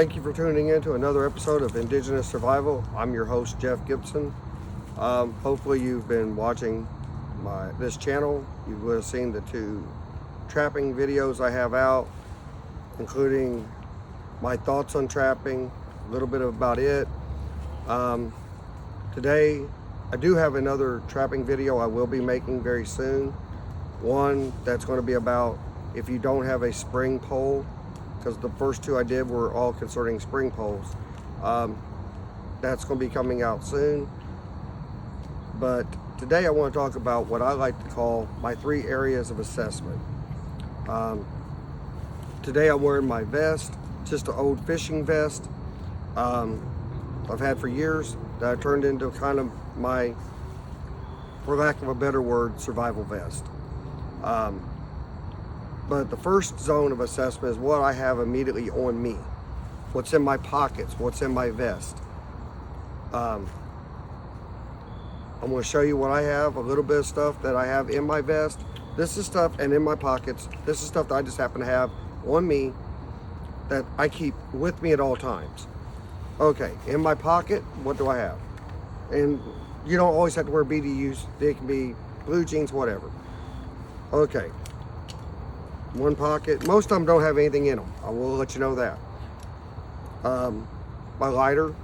Thank you for tuning in to another episode of Indigenous Survival. I'm your host, Jeff Gibson. Hopefully you've been watching this channel. You would have seen the two trapping videos I have out, including my thoughts on trapping, a little bit about it. Today, I do have another trapping video I will be making very soon. One that's going to be about if you don't have a spring pole, because the first two I did were all concerning spring poles. That's going to be coming out soon. But today I want to talk about what I like to call my 3 areas of assessment. Today I'm wearing my vest, just an old fishing vest I've had for years that I turned into kind of my, for lack of a better word, survival vest. But the first zone of assessment is what I have immediately on me. What's in my pockets, what's in my vest. I'm going to show you what I have, a little bit of stuff that I have in my vest. This is stuff, and in my pockets, this is stuff that I just happen to have on me that I keep with me at all times. Okay, in my pocket, what do I have? And you don't always have to wear BDUs. They can be blue jeans, whatever. Okay. One pocket. Most of them don't have anything in them. I will let you know that. My lighter.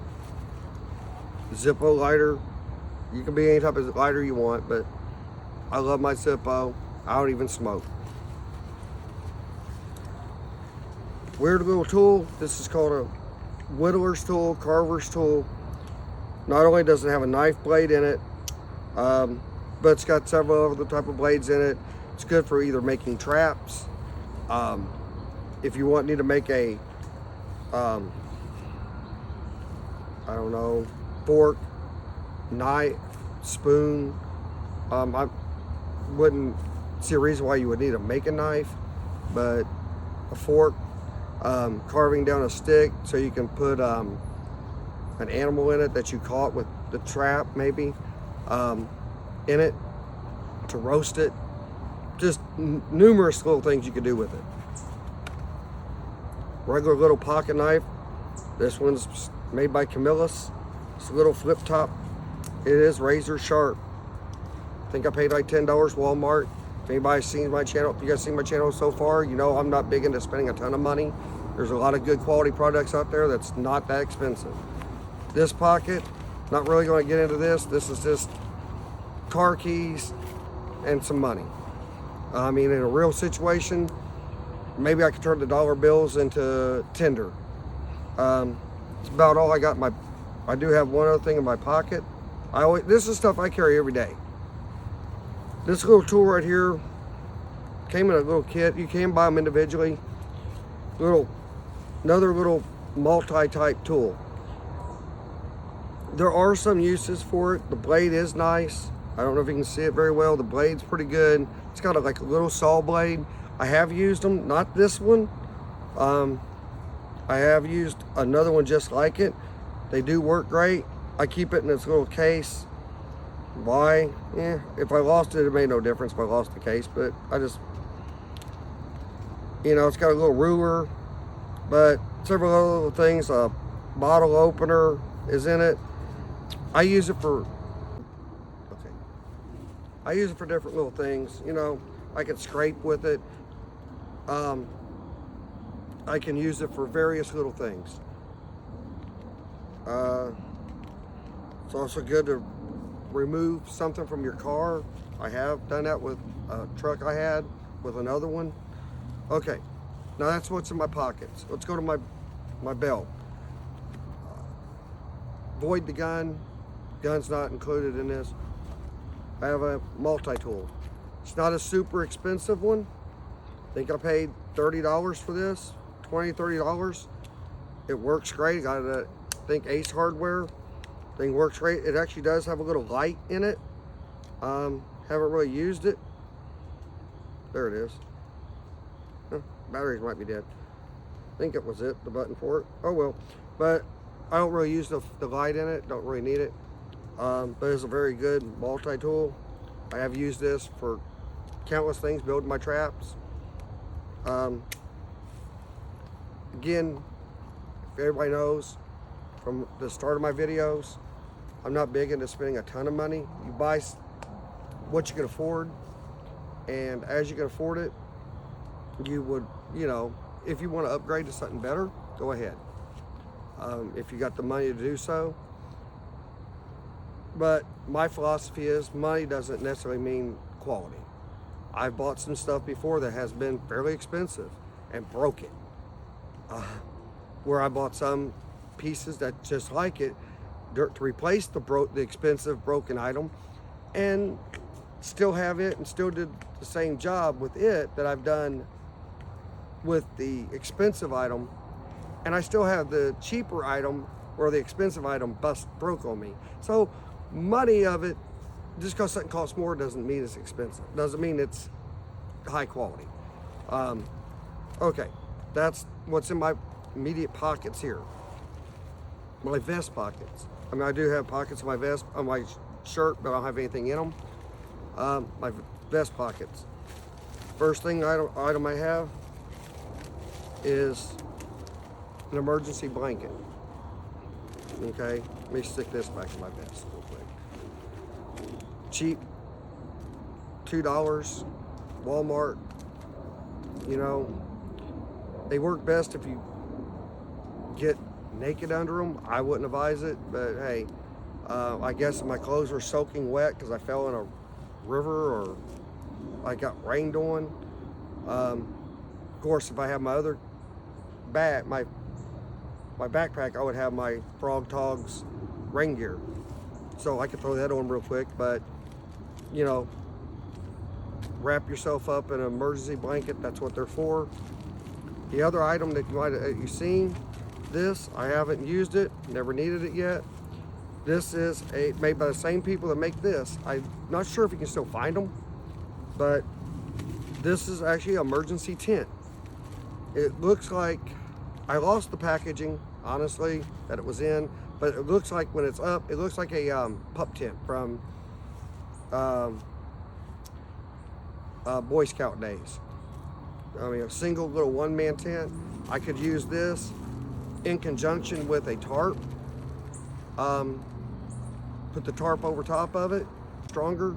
Zippo lighter. You can be any type of lighter you want, but I love my Zippo. I don't even smoke. Weird little tool. This is called a whittler's tool, carver's tool. Not only does it have a knife blade in it, but it's got several other type of blades in it. It's good for either making traps. If you need to make a, I don't know, fork, knife, spoon. I wouldn't see a reason why you would need to make a knife, but a fork, carving down a stick so you can put an animal in it that you caught with the trap, maybe, in it to roast it. Just numerous little things you can do with it. Regular little pocket knife. This one's made by Camillus. It's a little flip top. It is razor sharp. I think I paid like $10 Walmart. If anybody's seen my channel, if you guys seen my channel so far, you know I'm not big into spending a ton of money. There's a lot of good quality products out there that's not that expensive. This pocket, not really going to get into this. This is just car keys and some money. I mean, in a real situation, maybe I could turn the dollar bills into tinder. It's about all I got in my, I do have one other thing in my pocket. This is stuff I carry every day. This little tool right here came in a little kit. You can buy them individually. Another little multi-type tool. There are some uses for it. The blade is nice. I don't know if you can see it very well. The blade's pretty good. It's got like a little saw blade. I have used them, not this one. I have used another one just like it. They do work great. I keep it in this little case. Why? Yeah, if I lost it, it made no difference if I lost the case, but I just, it's got a little ruler, but several other little things. A bottle opener is in it. I use it for different little things. I can scrape with it. I can use it for various little things. It's also good to remove something from your car. I have done that with a truck I had with another one. Okay, now that's what's in my pockets. Let's go to my belt. Void the gun. Gun's not included in this. I have a multi-tool. It's not a super expensive one. I think I paid $30 for this, $20, $30. It works great. Got it at, I think, Ace Hardware. Thing works great. It actually does have a little light in it. Haven't really used it. There it is. Batteries might be dead. I think it was it, the button for it. Oh well. But I don't really use the light in it. Don't really need it. But it's a very good multi-tool. I have used this for countless things, building my traps. Again, everybody knows from the start of my videos, I'm not big into spending a ton of money. You buy what you can afford, and as you can afford it, you would, you know, if you want to upgrade to something better, go ahead. If you got the money to do so. But my philosophy is money doesn't necessarily mean quality. I've bought some stuff before that has been fairly expensive and broke it. Where I bought some pieces that just like it to replace the expensive broken item, and still have it and still did the same job with it that I've done with the expensive item, and I still have the cheaper item where the expensive item broke on me. So money of it, just because something costs more doesn't mean it's expensive, doesn't mean it's high quality. Okay, that's what's in my immediate pockets here. My vest pockets. I mean, I do have pockets in my vest, on my shirt, but I don't have anything in them. My vest pockets. First thing item I have is an emergency blanket. Okay, let me stick this back in my vest real quick. Cheap, $2, Walmart. You know, they work best if you get naked under them. I wouldn't advise it, but hey, I guess my clothes were soaking wet because I fell in a river or I got rained on. Of course, if I have my other my backpack, I would have my Frog Togs rain gear, so I could throw that on real quick. But you know, wrap yourself up in an emergency blanket. That's what they're for. The other item that you might have seen, this, I haven't used it, never needed it yet. This is made by the same people that make this. I'm not sure if you can still find them, but this is actually an emergency tent. It looks like, I lost the packaging, honestly, that it was in, but it looks like when it's up, it looks like a pup tent from Boy Scout days. I mean, a single little one-man tent. I could use this in conjunction with a tarp. Put the tarp over top of it, stronger,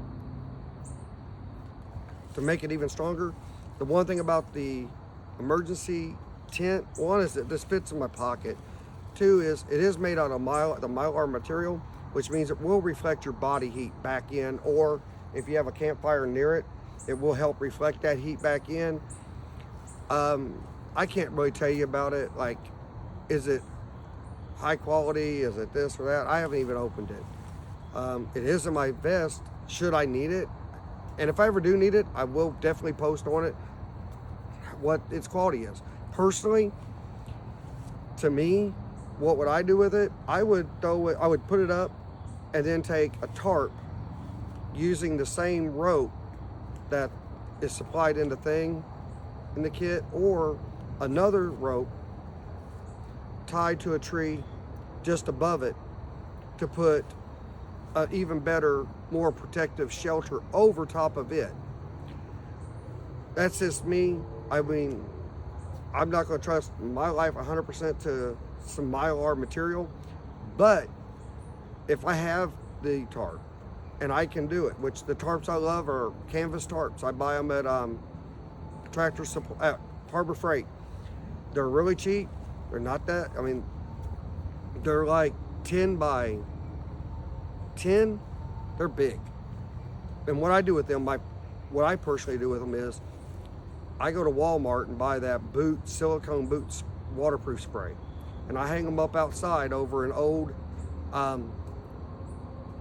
to make it even stronger. The one thing about the emergency tent, one is that this fits in my pocket. Two is it is made out of the mylar material, which means it will reflect your body heat back in, or if you have a campfire near it, it will help reflect that heat back in. I can't really tell you about it, like, is it high quality, is it this or that? I haven't even opened it. It is in my vest, should I need it. And if I ever do need it, I will definitely post on it what its quality is. Personally, to me, what would I do with it? I would put it up and then take a tarp using the same rope that is supplied in the kit, or another rope tied to a tree just above it to put an even better, more protective shelter over top of it. That's just me. I mean, I'm not going to trust my life 100% to some mylar material, but if I have the tarp and I can do it, which the tarps I love are canvas tarps. I buy them at Tractor Supply, at Harbor Freight. They're really cheap. They're not that, I mean, they're like 10 by 10. They're big. And what I do with them, what I personally do with them is I go to Walmart and buy that silicone boots waterproof spray, and I hang them up outside over an old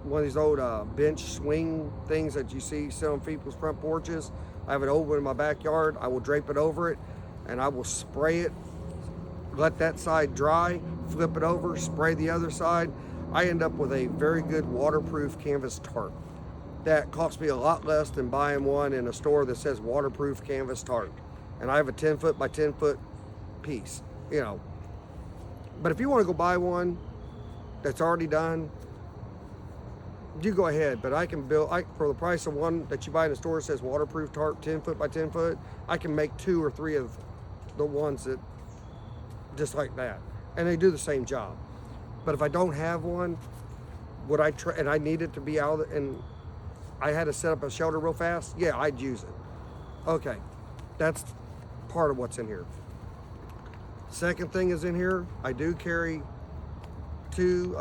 one of these old bench swing things that you see sit on people's front porches. I have an old one in my backyard. I will drape it over it, and I will spray it, let that side dry, flip it over, spray the other side. I end up with a very good waterproof canvas tarp that costs me a lot less than buying one in a store that says waterproof canvas tarp. And I have a 10 foot by 10 foot piece, you know. But if you want to go buy one that's already done, you go ahead. But I can build, for the price of one that you buy in a store that says waterproof tarp, 10 foot by 10 foot, I can make 2 or 3 of the ones that just like that. and they do the same job. But if I don't have one, would I try, and I need it to be out, and I had to set up a shelter real fast, yeah, I'd use it. Okay, that's part of what's in here. Second thing is in here, I do carry 2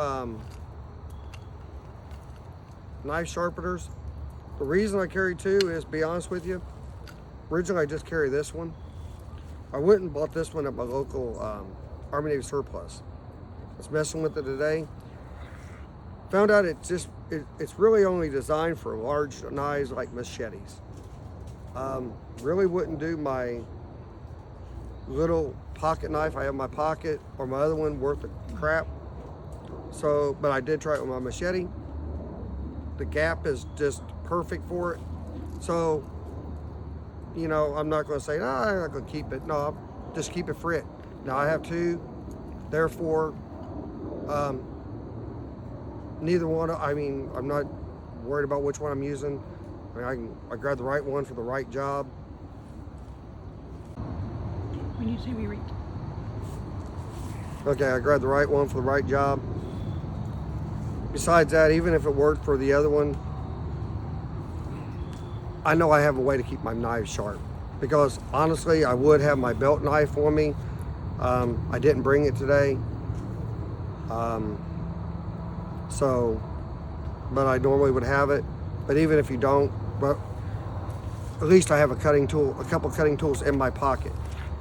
knife sharpeners. The reason I carry 2 is, to be honest with you, originally I just carry this one. I went and bought this one at my local Army Navy surplus. I was messing with it today. Found out it's really only designed for large knives like machetes. Really wouldn't do my little pocket knife I have in my pocket, or my other one, worth of crap. So, but I did try it with my machete. The gap is just perfect for it. So, you know, I'm not going to say, no, I'm not going to keep it. No, I'll just keep it for it. Now I have 2, therefore, neither one, I mean, I'm not worried about which one I'm using. I mean, I grab the right one for the right job. When you say we read. Okay, I grabbed the right one for the right job. Besides that, even if it worked for the other one, I know I have a way to keep my knives sharp. Because honestly, I would have my belt knife on me. I didn't bring it today. But I normally would have it. But even if you don't, well, at least I have a cutting tool, a couple cutting tools in my pocket.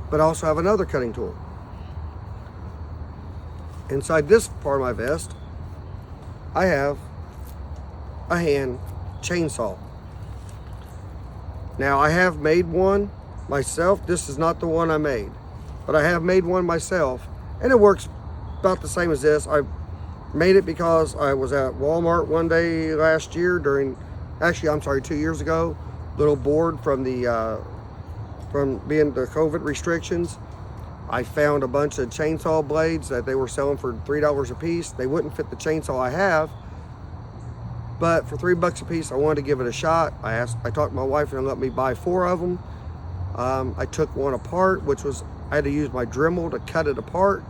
But I also have another cutting tool. Inside this part of my vest, I have a hand chainsaw. Now I have made one myself. This is not the one I made, but I have made one myself, and it works about the same as this. I made it because I was at Walmart one day last year actually, I'm sorry, 2 years ago. Little bored from being the COVID restrictions. I found a bunch of chainsaw blades that they were selling for $3 a piece. They wouldn't fit the chainsaw I have, but for $3 a piece, I wanted to give it a shot. I talked to my wife and let me buy 4 of them. I took one apart, I had to use my Dremel to cut it apart.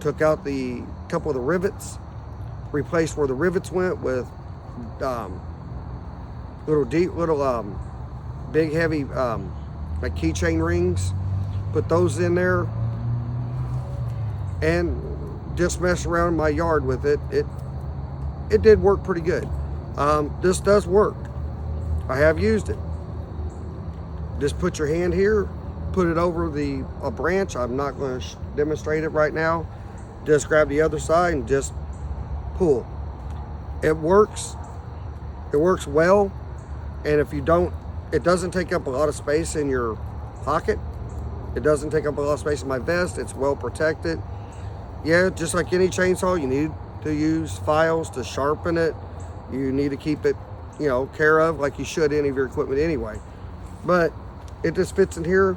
Took out the couple of the rivets, replaced where the rivets went with little big heavy like keychain rings. Put those in there and just messed around in my yard with it. It did work pretty good. This does work. I have used it. Just put your hand here, put it over a branch. I'm not going to demonstrate it right now. Just grab the other side and just pull. It works. It works well. And if you don't, it doesn't take up a lot of space in your pocket. It doesn't take up a lot of space in my vest. It's well protected. Yeah, just like any chainsaw, you need to use files to sharpen it. You need to keep it, care of like you should any of your equipment anyway. But it just fits in here.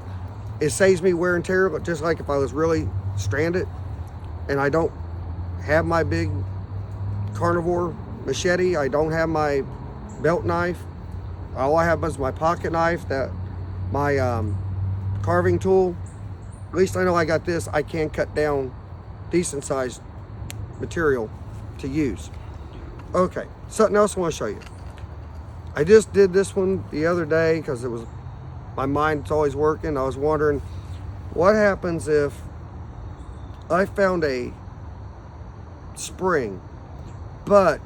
It saves me wear and tear, but just like if I was really stranded and I don't have my big carnivore machete, I don't have my belt knife, all I have is my pocket knife, my carving tool. At least I know I got this. I can cut down decent sized material to use. Okay, something else I want to show you. I just did this one the other day because my mind's always working. I was wondering what happens if I found a spring, but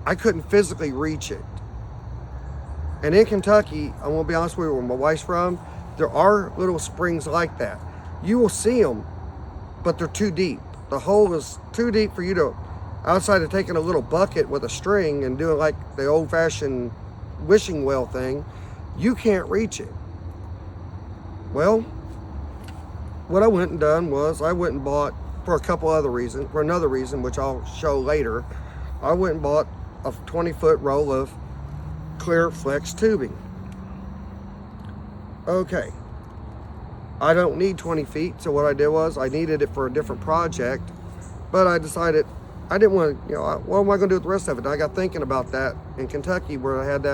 I couldn't physically reach it. And in Kentucky, I'm gonna be honest with you, where my wife's from, there are little springs like that. You will see them, but they're too deep. The hole is too deep for you to, outside of taking a little bucket with a string and doing like the old-fashioned wishing well thing, you can't reach it. Well, what I went and done was I went and bought, for another reason, which I'll show later, I went and bought a 20-foot roll of clear flex tubing. Okay, I don't need 20 feet, so what I did was I needed it for a different project, but I decided I didn't want to, what am I going to do with the rest of it? I got thinking about that in Kentucky where I had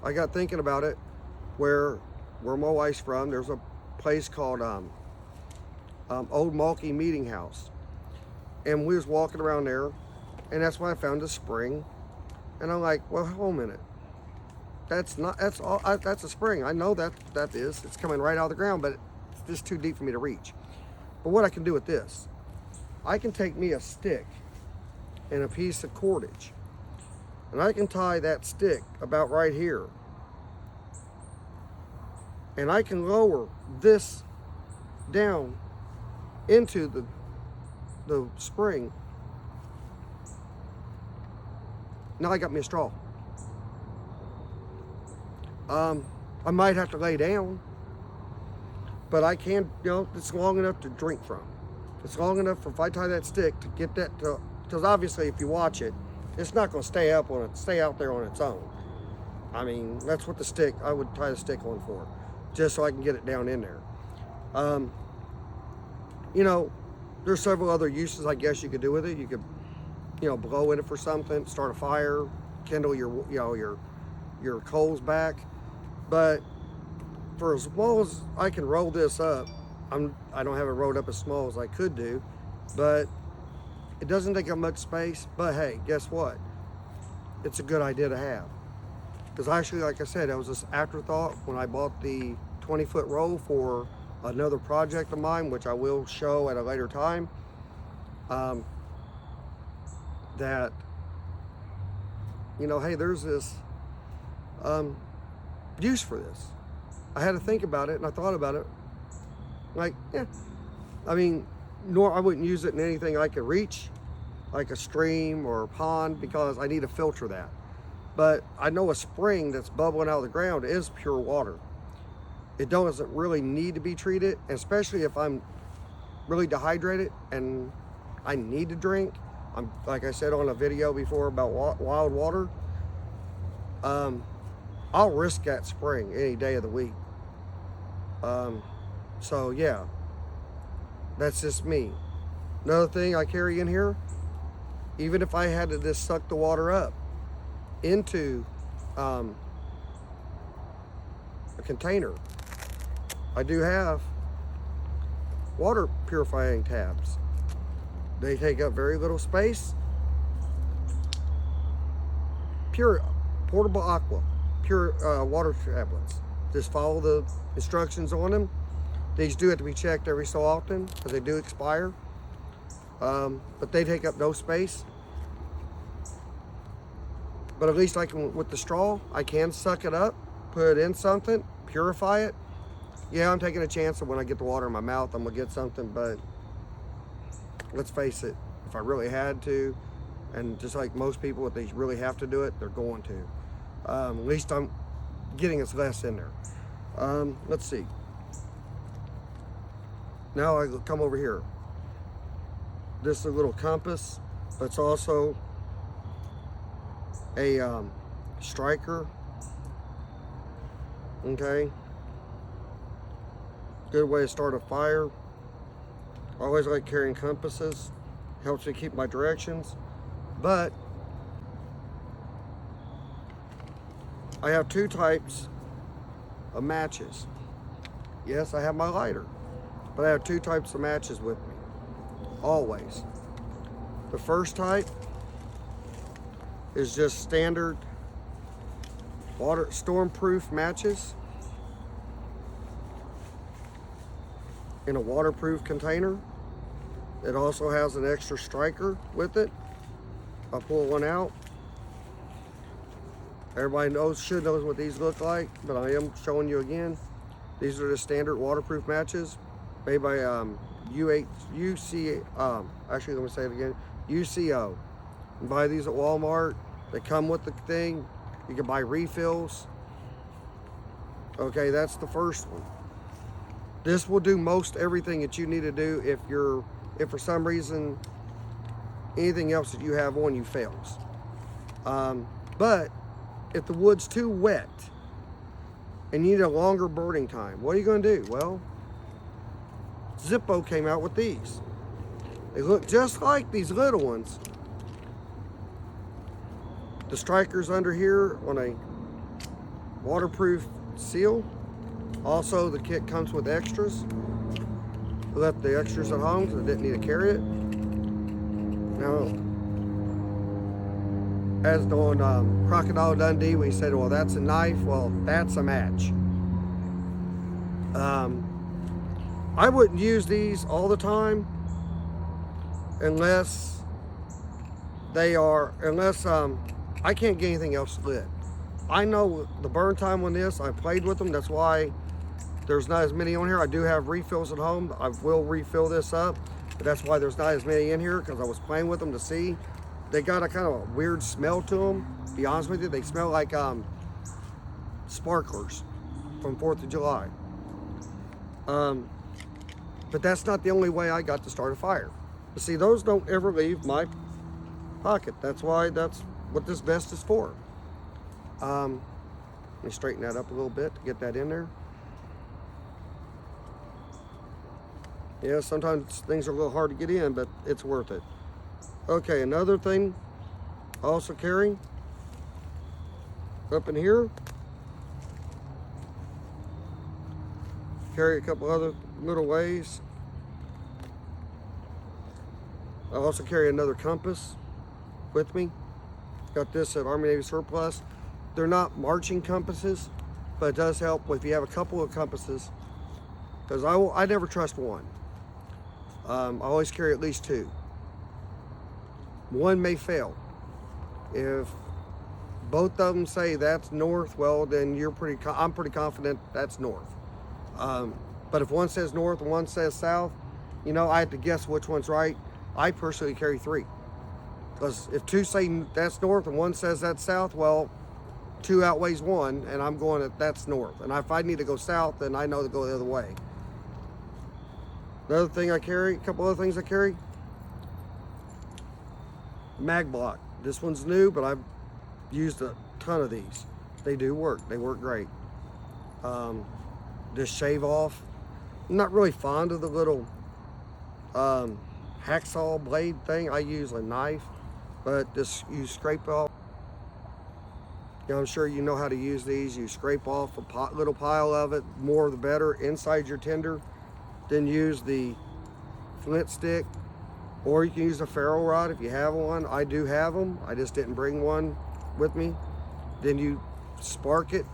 I got thinking about it where where my wife's from, there's a place called Old Malky Meeting House. And we was walking around there, and that's when I found a spring. And I'm like, well, hold a minute. That's a spring. I know that is. It's coming right out of the ground, but it's just too deep for me to reach. But what I can do with this, I can take me a stick and a piece of cordage, and I can tie that stick about right here. And I can lower this down into the spring. Now I got me a straw. I might have to lay down, but I can, it's long enough to drink from. It's long enough for, if I tie that stick, to get that to, because obviously if you watch it, it's not going to stay out there on its own. I mean, that's what I would tie the stick on for, just so I can get it down in there. There's several other uses I guess you could do with it. You could, blow in it for something, start a fire, kindle your coals back. But for as small as I can roll this up, I don't have it rolled up as small as I could do, but it doesn't take up much space. But hey, guess what? It's a good idea to have. Because actually, like I said, it was this afterthought when I bought the 20-foot roll for another project of mine, which I will show at a later time. That, hey, there's this use for this. I had to think about it, and I thought about it. Like, yeah, I mean, I wouldn't use it in anything I could reach, like a stream or a pond, because I need to filter that. But I know a spring that's bubbling out of the ground is pure water. It doesn't really need to be treated, especially if I'm really dehydrated and I need to drink. I'm, like I said on a video before about wild water, I'll risk that spring any day of the week. So yeah, that's just me. Another thing I carry in here, even if I had to just suck the water up into a container, I do have water purifying tabs. They take up very little space. Pure portable aqua, pure water tablets. Just follow the instructions on them. These do have to be checked every so often because they do expire. But they take up no space. But at least I can, with the straw, I can suck it up, put it in something, purify it. Yeah, I'm taking a chance that when I get the water in my mouth, I'm gonna get something, but let's face it, if I really had to, and just like most people, if they really have to do it, they're going to. At least I'm getting us less in there. Let's see. Now I come over here. This is a little compass, but it's also a striker. Okay. Good way to start a fire. I always like carrying compasses. Helps me keep my directions. But I have two types of matches. Yes, I have my lighter, but I have two types of matches with me. Always. The first type is just standard water storm-proof matches in a waterproof container. It also has an extra striker with it. I'll pull one out. Everybody should know what these look like, but I am showing you again. These are the standard waterproof matches made by actually let me say it again, UCO. You can buy these at Walmart. They come with the thing. You can buy refills. Okay, that's the first one. This will do most everything that you need to do if for some reason anything else that you have on you fails. But if the wood's too wet and you need a longer burning time, what are you going to do? Well, Zippo came out with these. They look just like these little ones. The striker's under here on a waterproof seal. Also, the kit comes with extras. We left the extras at home because I didn't need to carry it. Now, as on Crocodile Dundee, we said, well, that's a knife. Well, that's a match. I wouldn't use these all the time unless I can't get anything else lit. I know the burn time on this, I played with them. That's why there's not as many on here. I do have refills at home. I will refill this up, but that's why there's not as many in here, because I was playing with them to see. They got a kind of a weird smell to them. To be honest with you, they smell like sparklers from 4th of July. But that's not the only way I got to start a fire. You see, those don't ever leave my pocket. That's what this vest is for. Let me straighten that up a little bit to get that in there. Yeah, sometimes things are a little hard to get in, but it's worth it. Okay, another thing I also carry up in here. Carry a couple other little ways. I also carry another compass with me. Got this at Army Navy Surplus. They're not marching compasses, but it does help if you have a couple of compasses, because I never trust one. I always carry at least two. One may fail. If both of them say that's north, well, then I'm pretty confident that's north. But if one says north and one says south, I have to guess which one's right. I personally carry three, because if two say that's north and one says that's south, well, two outweighs one, and I'm going that's north. And if I need to go south, then I know to go the other way. Another thing I carry, a couple other things I carry. Mag block. This one's new, but I've used a ton of these. They do work. They work great. Just shave off. I'm not really fond of the little hacksaw blade thing. I use a knife, but you scrape off. I'm sure you know how to use these. You scrape off a little pile of it, more the better, inside your tinder. Then use the flint stick, or you can use a ferro rod if you have one. I do have them. I just didn't bring one with me. Then you spark it.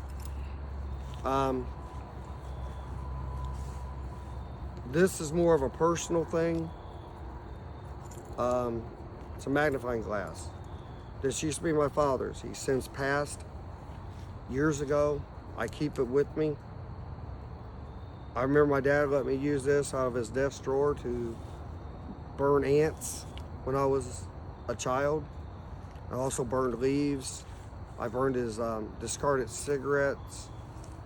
This is more of a personal thing. It's a magnifying glass. This used to be my father's. He's since passed years ago. I keep it with me. I remember my dad let me use this out of his desk drawer to burn ants when I was a child. I also burned leaves. I burned his discarded cigarettes.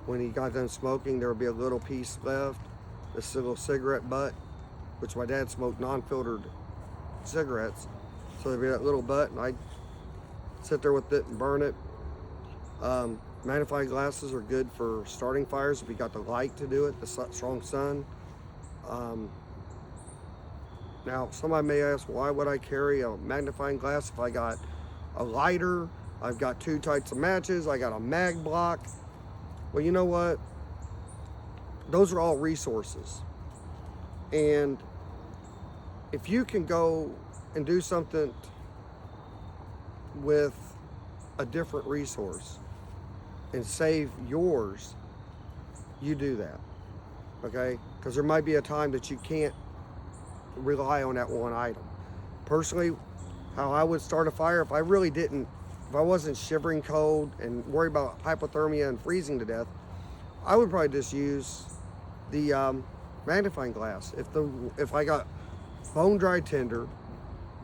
When he got done smoking, there would be a little piece left, this little cigarette butt, which my dad smoked non-filtered cigarettes. So there'd be that little butt, and I'd sit there with it and burn it. Magnifying glasses are good for starting fires if you got the light to do it, the strong sun. Now, somebody may ask, why would I carry a magnifying glass if I got a lighter, I've got two types of matches, I got a mag block? Well, you know what? Those are all resources. And if you can go and do something with a different resource and save yours, you do that, okay? Because there might be a time that you can't rely on that one item. Personally, how I would start a fire, if I wasn't shivering cold and worried about hypothermia and freezing to death, I would probably just use the magnifying glass. If I got bone dry tinder,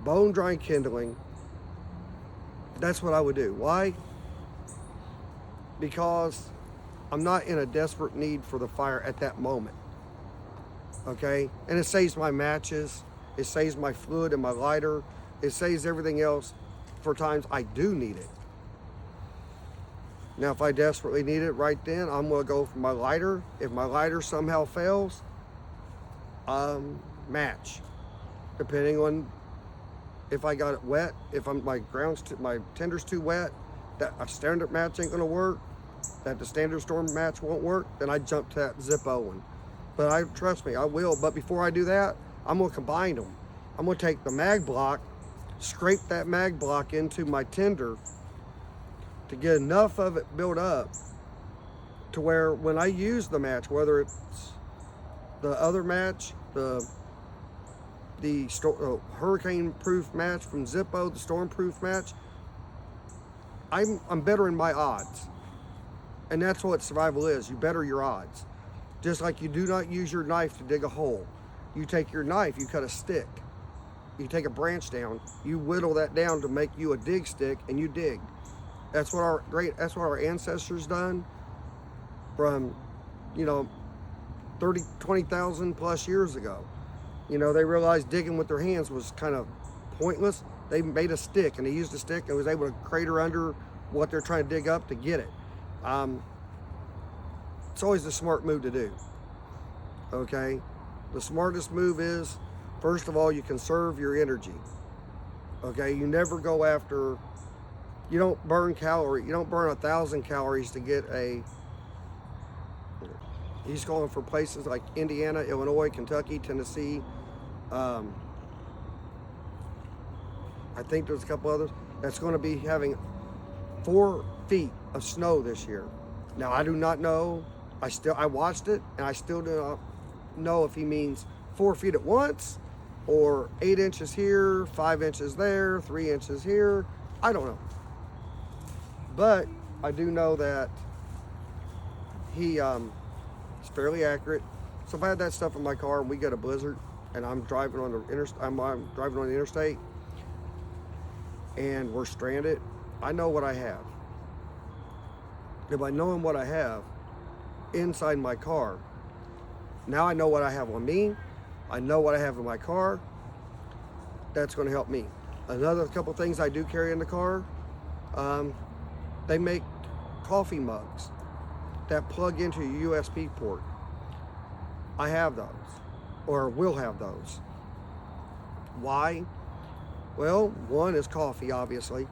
bone dry kindling, that's what I would do. Why? Because I'm not in a desperate need for the fire at that moment. Okay? And it saves my matches, it saves my fluid and my lighter, it saves everything else for times I do need it. Now, if I desperately need it right then, I'm gonna go for my lighter. If my lighter somehow fails, match. Depending on if I got it wet, if my tinder's too wet, that a standard match ain't gonna work. that the standard storm match won't work, then I jump to that Zippo one. But trust me, I will. But before I do that, I'm gonna combine them. I'm gonna take the mag block, scrape that mag block into my tender to get enough of it built up to where when I use the match, whether it's the other match, the hurricane-proof match from Zippo, the storm-proof match, I'm better in my odds. And that's what survival is. You better your odds. Just like you do not use your knife to dig a hole. You take your knife, you cut a stick. You take a branch down, you whittle that down to make you a dig stick, and you dig. That's what our ancestors done from, 20,000 plus years ago. They realized digging with their hands was kind of pointless. They made a stick, and they used a stick and was able to crater under what they're trying to dig up to get it. It's always the smart move to do. Okay? The smartest move is, first of all, you conserve your energy. Okay? You never go after, you don't burn 1,000 calories to get he's going for places like Indiana, Illinois, Kentucky, Tennessee. I think there's a couple others that's going to be having 4 feet of snow this year. Now, I do not know. I watched it, and I still do not know if he means 4 feet at once or 8 inches here, 5 inches there, 3 inches here. I don't know. But I do know that he is fairly accurate. So if I had that stuff in my car and we get a blizzard and I'm driving on the interstate and we're stranded, I know what I have. And by knowing what I have inside my car, now I know what I have on me. I know what I have in my car. That's going to help me. Another couple things I do carry in the car, they make coffee mugs that plug into a USB port. I have those, or will have those. Why? Well, one is coffee, obviously,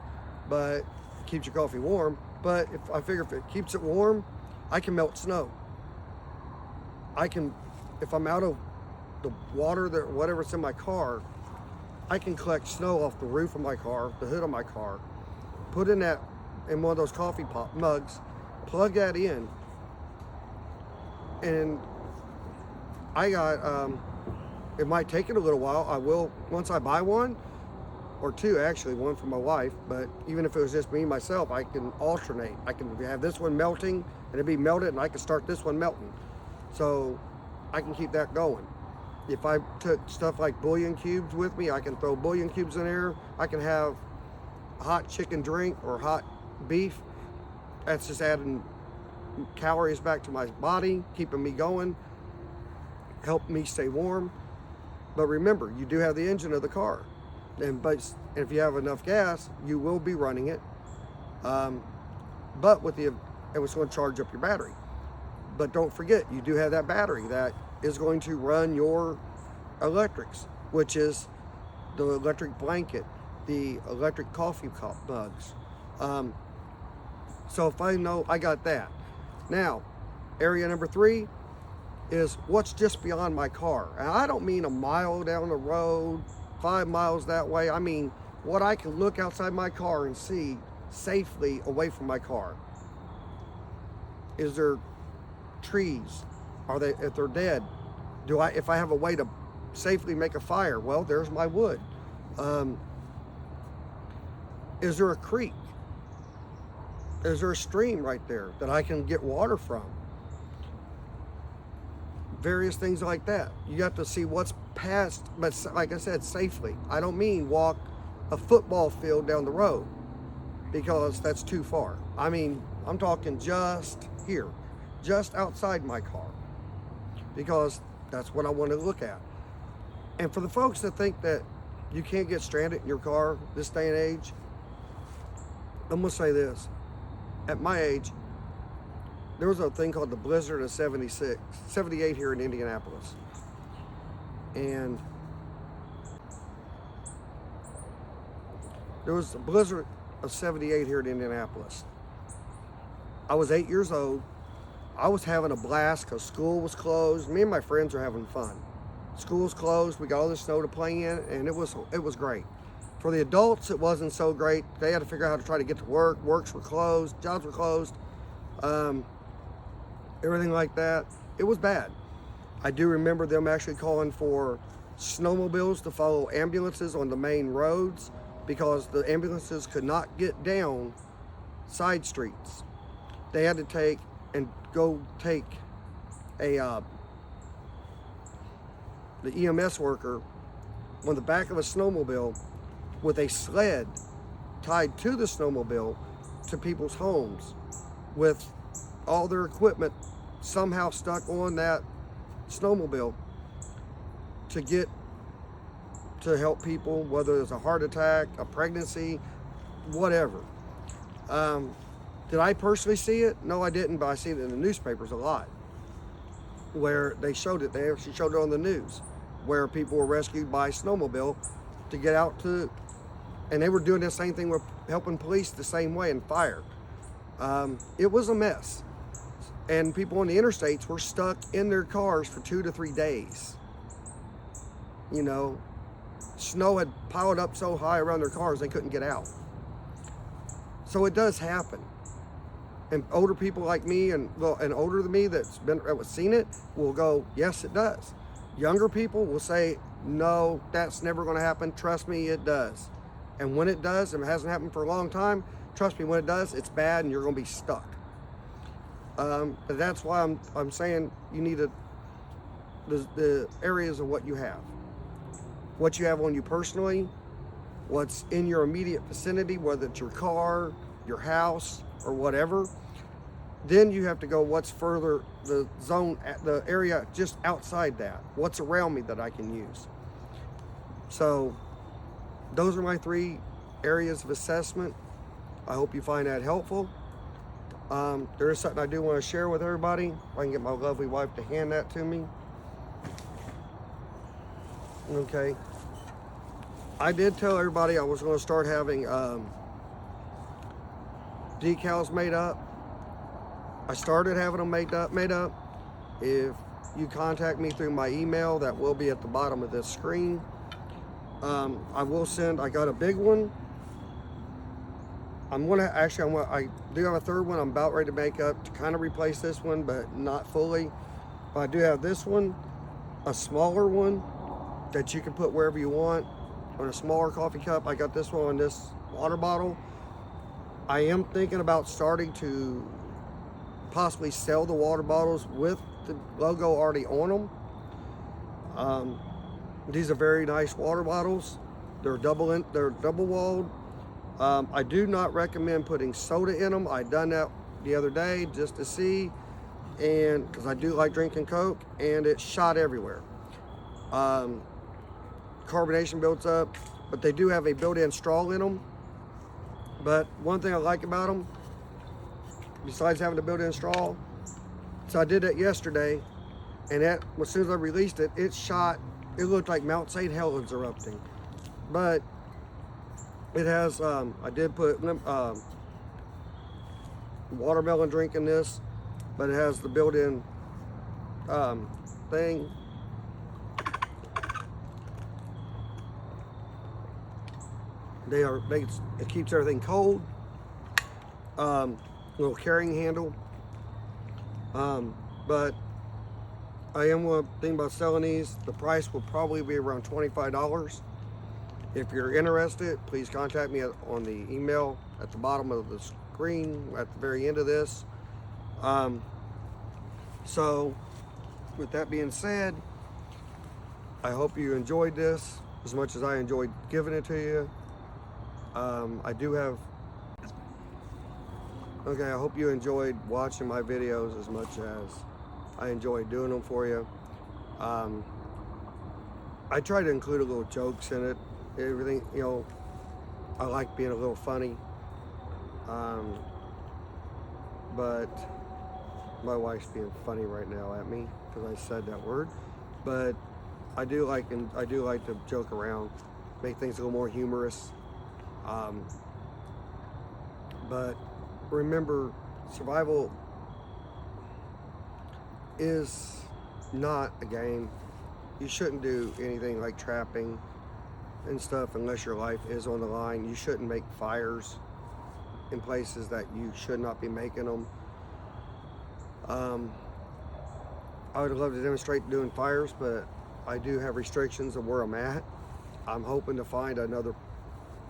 but it keeps your coffee warm. But I figure if it keeps it warm, I can melt snow. If I'm out of the water, whatever's in my car, I can collect snow off the roof of my car, the hood of my car, put in one of those coffee pot mugs, plug that in, and it might take it a little while. I will, once I buy one, or two actually, one for my wife, but even if it was just me, myself, I can alternate. I can have this one melting, and it'd be melted, and I can start this one melting. So I can keep that going. If I took stuff like bouillon cubes with me, I can throw bouillon cubes in there. I can have hot chicken drink or hot beef. That's just adding calories back to my body, keeping me going, help me stay warm. But remember, you do have the engine of the car. And if you have enough gas, you will be running it. But it was going to charge up your battery. But don't forget, you do have that battery that is going to run your electrics, which is the electric blanket, the electric coffee cup mugs. So if I know I got that. Now, area number 3 is what's just beyond my car. And I don't mean a mile down the road, 5 miles that way. I mean what I can look outside my car and see safely away from my car. Is there trees? If they're dead, if I have a way to safely make a fire? Well, there's my wood. Is there a creek? Is there a stream right there that I can get water from? Various things like that. You have to see what's past, but like I said, safely. I don't mean walk a football field down the road, because that's too far. I mean, I'm talking just here, just outside my car, because that's what I want to look at. And for the folks that think that you can't get stranded in your car this day and age, I'm gonna say this. At my age, there was a thing called the blizzard of 78 here in Indianapolis. And there was a blizzard of 78 here in Indianapolis. I was 8 years old. I was having a blast because school was closed. Me and my friends are having fun. School's closed. We got all the snow to play in, and it was great. For the adults, it wasn't so great. They had to figure out how to try to get to work. Works were closed. Jobs were closed. Everything like that. It was bad. I do remember them actually calling for snowmobiles to follow ambulances on the main roads because the ambulances could not get down side streets. They had to take a the EMS worker on the back of a snowmobile with a sled tied to the snowmobile to people's homes with all their equipment somehow stuck on that snowmobile to help people, whether it's a heart attack, a pregnancy, whatever. Did I personally see it? No, I didn't, but I see it in the newspapers a lot where they showed it. They actually showed it on the news where people were rescued by snowmobile to get out to, and they were doing the same thing with helping police the same way and fire. It was a mess. And people on the interstates were stuck in their cars for 2 to 3 days. You know, snow had piled up so high around their cars they couldn't get out. So it does happen. And older people like me and older than me that seen it will go, yes, it does. Younger people will say, no, that's never going to happen. Trust me, it does. And when it does, and it hasn't happened for a long time, trust me, when it does, it's bad and you're going to be stuck. But that's why I'm saying you need the areas of what you have on you personally, what's in your immediate vicinity, whether it's your car, your house, or whatever. Then you have to go what's further, the zone, the area just outside that. What's around me that I can use. So those are my 3 areas of assessment. I hope you find that helpful. There is something I do want to share with everybody. If I can get my lovely wife to hand that to me. Okay. I did tell everybody I was going to start having decals made up. I started having them made up. If you contact me through my email, that will be at the bottom of this screen. I got a big one. I do have a third one I'm about ready to make up to kind of replace this one, but not fully. But I do have this one, a smaller one that you can put wherever you want on a smaller coffee cup. I got this one on this water bottle. I am thinking about starting to possibly sell the water bottles with the logo already on them. These are very nice water bottles. They're double walled. I do not recommend putting soda in them. I done that the other day just to see, and because I do like drinking Coke, and it shot everywhere. Carbonation builds up, but they do have a built-in straw in them. But one thing I like about them, besides having the built-in straw, so I did that yesterday, and as soon as I released it, it looked like Mount St. Helens erupting. But it has, I did put watermelon drink in this, but it has the built-in thing. It keeps everything cold. Little carrying handle. But I am thinking about selling these. The price will probably be around $25. If you're interested, please contact me on the email at the bottom of the screen at the very end of this. So with that being said, I hope you enjoyed this as much as I enjoyed giving it to you. I hope you enjoyed watching my videos as much as I enjoyed doing them for you. I try to include a little jokes in it. Everything, I like being a little funny. But my wife's being funny right now at me because I said that word. But I do like to joke around, make things a little more humorous. But remember, survival is not a game. You shouldn't do anything like trapping and stuff unless your life is on the line. You shouldn't make fires in places that you should not be making them. I would love to demonstrate doing fires, but I do have restrictions of where I'm at. I'm hoping to find another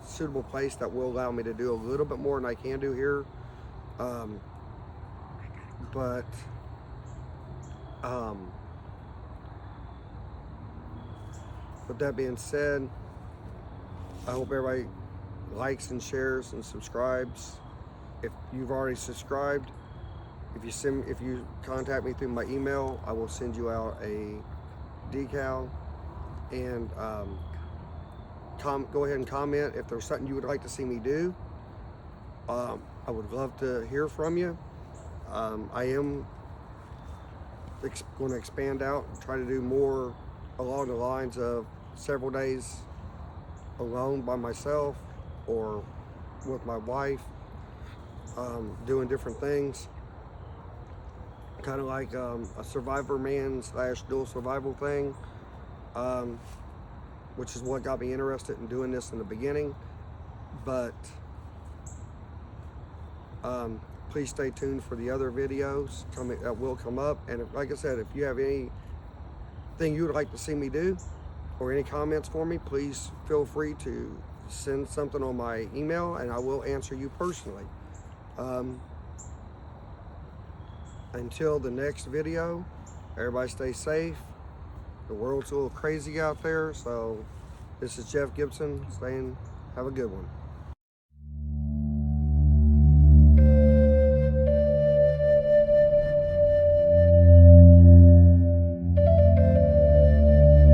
suitable place that will allow me to do a little bit more than I can do here. But with that being said, I hope everybody likes and shares and subscribes. If you've already subscribed, if you contact me through my email, I will send you out a decal. And go ahead and comment if there's something you would like to see me do. I would love to hear from you. I am going to expand out and try to do more along the lines of several days alone by myself or with my wife, doing different things, kind of like a survivor man / dual survival thing, which is what got me interested in doing this in the beginning. But please stay tuned for the other videos that will come up. And like I said, if you have anything you would like to see me do or any comments for me, please feel free to send something on my email and I will answer you personally. Until the next video, everybody stay safe. The world's a little crazy out there, so this is Jeff Gibson saying have a good one.